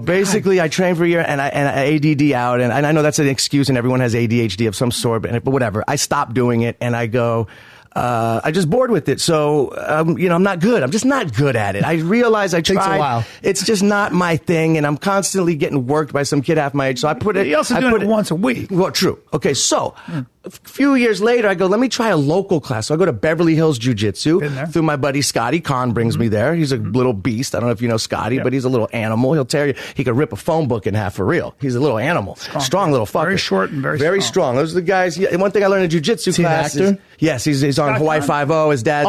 basically, I trained for a year and I ADD out, and I know that's an excuse, and everyone has ADHD of some sort, but whatever. I stopped doing it, and I go. I just bored with it, so I'm not good. I'm just not good at it. I realize I tried. Takes a while. It's just not my thing, and I'm constantly getting worked by some kid half my age. So I put it. You also do it once a week. Well, true. Okay, so a few years later, I go, let me try a local class. So I go to Beverly Hills Jiu-Jitsu through my buddy Scotty. Kahn brings me there. He's a little beast. I don't know if you know Scotty, but he's a little animal. He'll tear you. He could rip a phone book in half for real. He's a little animal, strong little fucker. Very short and very strong. Those are the guys. One thing I learned in Jiu-Jitsu class. Actor? Yes, he's on Hawaii 5-0. His dad's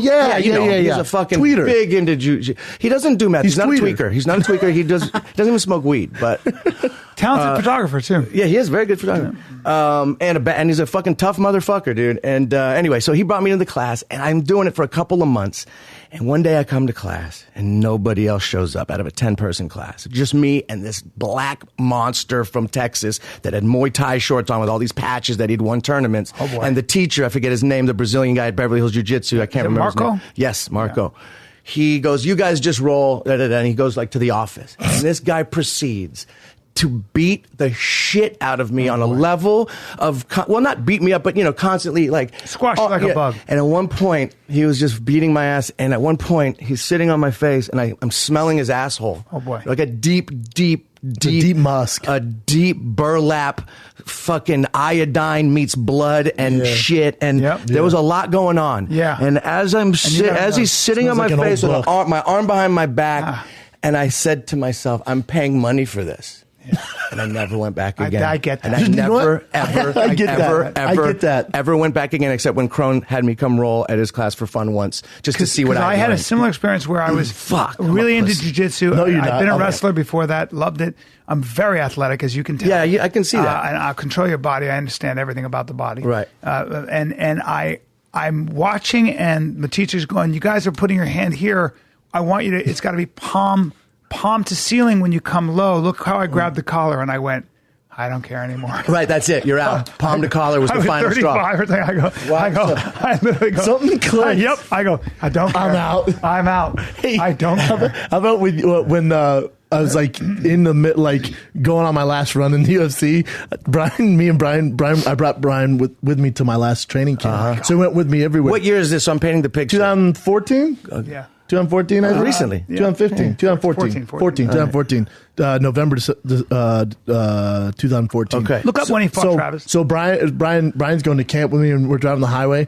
yeah. He's a fucking tweeter. Big into jiu-jitsu. He doesn't do meth. He's not a tweaker. He's not a tweaker. He doesn't even smoke weed. But talented photographer too. Yeah, he is a very good photographer. And he's a fucking tough motherfucker, dude. And anyway, so he brought me into the class, and I'm doing it for a couple of months. And one day I come to class, and nobody else shows up out of a 10-person class. Just me and this black monster from Texas that had Muay Thai shorts on with all these patches that he'd won tournaments. Oh, boy. And the teacher, I forget his name, the Brazilian guy at Beverly Hills Jiu-Jitsu. I can't remember Marco? his name. Yes, Marco. Yeah. He goes, you guys just roll, and he goes like to the office. And this guy proceeds to beat the shit out of me on a level of, not beat me up, but, constantly like. Squash like a bug. And at one point, he was just beating my ass. And at one point, he's sitting on my face, and I'm smelling his asshole. Oh, boy. Like a deep musk. A deep burlap, fucking iodine meets blood and shit. And there was a lot going on. Yeah. And as he's sitting on my face with my arm behind my back, and I said to myself, I'm paying money for this. Yeah. And I never went back again. I get that. And I never, ever went back again, except when Crone had me come roll at his class for fun once, just to see what I had learned. a similar experience where I was really into jiu-jitsu. No, you're I'd not. been a wrestler before that, loved it. I'm very athletic, as you can tell. Yeah, I can see that. And I control your body. I understand everything about the body. Right. And I'm watching, and the teacher's going, you guys are putting your hand here. I want you to, it's got to be palm to ceiling when you come low. Look how I grabbed the collar, and I went, I don't care anymore. Right, that's it. You're out. Palm to collar was the final straw. I literally go, something clicks. Yep. I go, I don't care. I'm out. Hey, I don't care. How about when I was like in the mid, like going on my last run in the UFC, Brian, I brought Brian with me to my last training camp. So he went with me everywhere. What year is this? So I'm painting the picture. 2014? Yeah. 2014, I think? Recently. 2015. 2014. November 2014. Okay. Look up when he fought Travis. So Brian's going to camp with me, and we're driving the highway.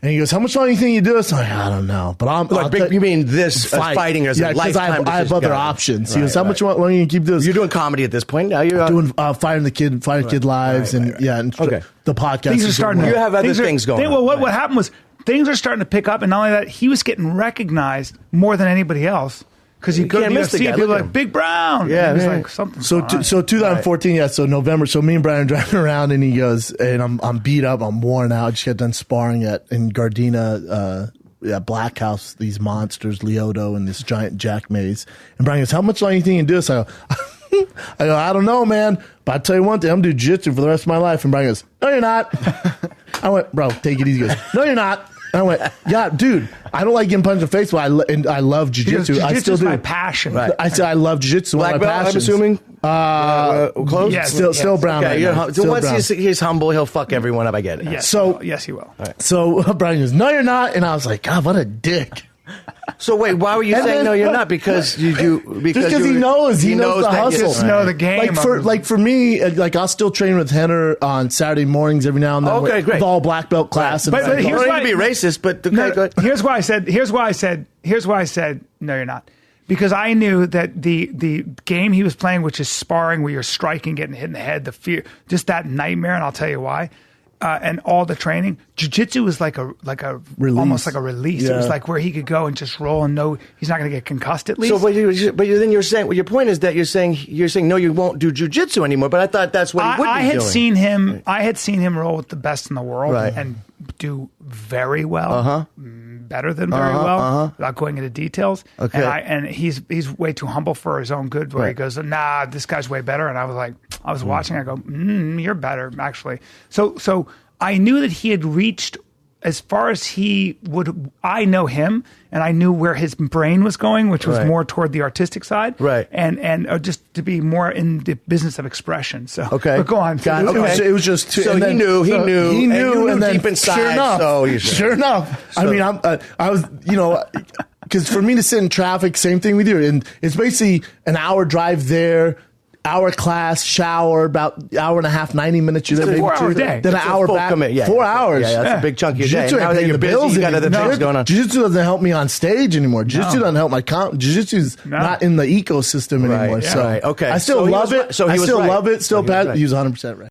And he goes, how much longer do you think you do this? I'm like, I don't know. But I'm like, you mean this fighting as a lifetime? I have other options. He goes, how much longer you keep doing this? You're doing comedy at this point now. You're doing Fighting the Kid Lives, and the podcast. Things are starting. You have other things going on. Well, what happened was things are starting to pick up, and not only that, he was getting recognized more than anybody else. Because you go to UFC, people are like, Big Brown. Yeah. And he's like, something. So 2014, so November. So me and Brian are driving around, and he goes, and I'm beat up, I'm worn out. I just got done sparring in Gardena, Black House, these monsters, Lyoto and this giant Jack Mays. And Brian goes, how much longer do you think you can do this? I go, I don't know, man. But I tell you one thing, I'm doing jiu-jitsu for the rest of my life. And Brian goes, no, you're not. I went, bro, take it easy. He goes, no, you're not. And I went, yeah, dude, I don't like getting punched in the face, but I love jiu-jitsu. I still do. My passion. Right. I said I love jiu-jitsu. Black belt, I'm assuming? Close? Yes. Still brown. Okay, right now. so once he's humble, he'll fuck everyone up. I get it. Yes, yes, he will. Right. So Brian goes, no, you're not. And I was like, God, what a dick. So wait, why were you saying no? You're not because you because he knows the hustle. Just know the game. For me, I'll still train with Henner on Saturday mornings every now and then. Okay, great. With all black belt class. But here's why to be racist. But okay, go ahead. Here's why I said no, you're not. Because I knew that the game he was playing, which is sparring, where you're striking, getting hit in the head, the fear, just that nightmare, and I'll tell you why. And all the training, jiu-jitsu was like a release. Almost like a release. Yeah. It was like where he could go and just roll and know he's not going to get concussed at least. So, then you're saying, well, your point is that you're saying no, you won't do jiu-jitsu anymore. But I thought that's what he would be doing. I had seen him roll with the best in the world and do very well, better than very well, without going into details. Okay. And he's way too humble for his own good. Where he goes, nah, this guy's way better. And I was watching. I go, you're better actually. So I knew that he had reached as far as I know him, and I knew where his brain was going, which was Right. more toward the artistic side, Right. and just to be more in the business of expression. So, Okay. but go on. Got it. It was just So and he then- knew, and you knew deep inside, Sure enough, so you should. sure enough. I mean, I was, because for me to sit in traffic, same thing with you, and it's basically an hour drive there. Hour class, shower, about hour and a half, 90 minutes. You're there, a maybe 4-hour two, day. Then an It's a hour full back. commit, yeah. 4 hours. Yeah, that's a big chunk of your day. Jiu-Jitsu Now ain't that paying you're the busy, bills you got other anymore. things going on. Jiu-Jitsu doesn't help me on stage anymore. Jiu-Jitsu doesn't help my Jiu-Jitsu's not in the ecosystem anymore. yeah. So Right, okay. I still So he love was it. right. So he I was still right. love it. Still So he was bad. right. He was 100% right.